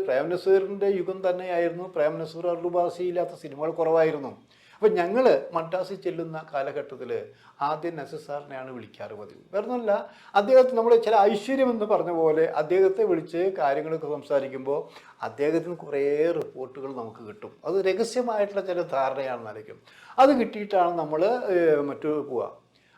പ്രേം നസീറിൻ്റെ യുഗം തന്നെയായിരുന്നു. പ്രേം നസീർ അർലുബാസി ഇല്ലാത്ത സിനിമകൾ കുറവായിരുന്നു. അപ്പം ഞങ്ങൾ മദ്രാസിൽ ചെല്ലുന്ന കാലഘട്ടത്തിൽ ആദ്യം നസീർ സാറിനെയാണ് വിളിക്കാറ് പതിവ്. വേറൊന്നുമല്ല, അദ്ദേഹത്തിന് നമ്മൾ ചില ഐശ്വര്യം എന്ന് പറഞ്ഞ പോലെ അദ്ദേഹത്തെ വിളിച്ച് കാര്യങ്ങളൊക്കെ സംസാരിക്കുമ്പോൾ അദ്ദേഹത്തിന് കുറേ റിപ്പോർട്ടുകൾ നമുക്ക് കിട്ടും. അത് രഹസ്യമായിട്ടുള്ള ചില ധാരണയാണെന്നായിരിക്കും. അത് കിട്ടിയിട്ടാണ് നമ്മൾ മറ്റു പോവുക.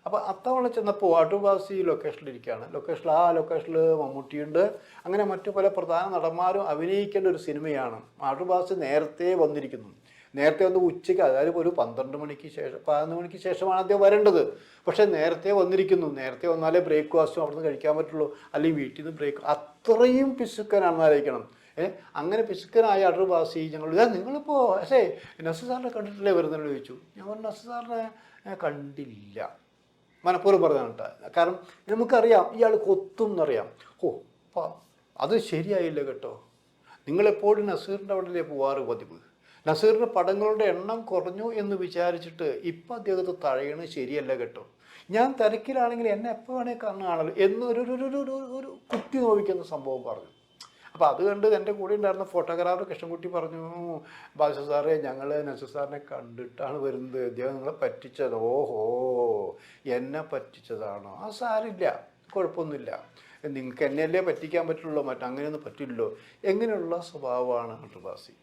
അപ്പോൾ അത്തവണ ചെന്നപ്പോൾ അടൂർവാസി ലൊക്കേഷനിലിരിക്കുകയാണ്. ലൊക്കേഷനിൽ മമ്മൂട്ടിയുണ്ട്. അങ്ങനെ മറ്റു പല പ്രധാന നടന്മാരും അഭിനയിക്കേണ്ട ഒരു സിനിമയാണ്. അടൂർവാസി നേരത്തെ വന്നിരിക്കുന്നു. നേരത്തെ വന്ന് ഉച്ചയ്ക്ക്, അതായത് ഒരു 11 മണിക്ക് ശേഷമാണ് അദ്ദേഹം വരേണ്ടത്. പക്ഷേ നേരത്തെ വന്നിരിക്കുന്നു. നേരത്തെ വന്നാലേ ബ്രേക്ക്ഫാസ്റ്റും അവിടെ നിന്ന് കഴിക്കാൻ പറ്റുള്ളൂ, അല്ലെങ്കിൽ വീട്ടിൽ നിന്ന് അത്രയും പിശുക്കനാണെന്നായിരിക്കണം. അങ്ങനെ പിശുക്കനായ അടൂർവാസി നിങ്ങളിപ്പോൾ നസീർ സാറിനെ കണ്ടിട്ടില്ലേ വരുന്നതെന്ന് ചോദിച്ചു. ഞാൻ പറഞ്ഞു നസീർ സാറിനെ കണ്ടില്ല, മനഃപൂർവ്വം പറഞ്ഞാണ് കേട്ടോ. കാരണം നമുക്കറിയാം ഇയാൾ കൊത്തും എന്നറിയാം. അത് ശരിയായില്ല കേട്ടോ. നിങ്ങളെപ്പോഴും നസീറിൻ്റെ അവിടെ പോവാറ് പതിവ്. നസീറിൻ്റെ പടങ്ങളുടെ എണ്ണം കുറഞ്ഞു എന്ന് വിചാരിച്ചിട്ട് ഇപ്പം അദ്ദേഹത്തെ തഴയണത് ശരിയല്ല കേട്ടോ. ഞാൻ തിരക്കിലാണെങ്കിൽ എന്നെ എപ്പോൾ വേണേൽ കാണുകയാണല്ലോ എന്നൊരു കുത്തി നോവിക്കുന്ന സംഭവം പറഞ്ഞു. അപ്പോൾ അത് കണ്ട് എൻ്റെ കൂടെ ഉണ്ടായിരുന്ന ഫോട്ടോഗ്രാഫർ കൃഷ്ണൻകുട്ടി പറഞ്ഞു, ബാദുഷാ സാറേ ഞങ്ങൾ നസീർ സാറിനെ കണ്ടിട്ടാണ് വരുന്നത്, അദ്ദേഹം നിങ്ങളെ പറ്റിച്ചത്. ഓഹോ, എന്നെ പറ്റിച്ചതാണോ? ആ സാരില്ല, കുഴപ്പമൊന്നുമില്ല, നിങ്ങൾക്ക് എന്നെയല്ലേ പറ്റിക്കാൻ പറ്റുള്ളൂ, മറ്റങ്ങനെയൊന്നും പറ്റില്ലല്ലോ. എങ്ങനെയുള്ള സ്വഭാവമാണ് അടൂർവാസി.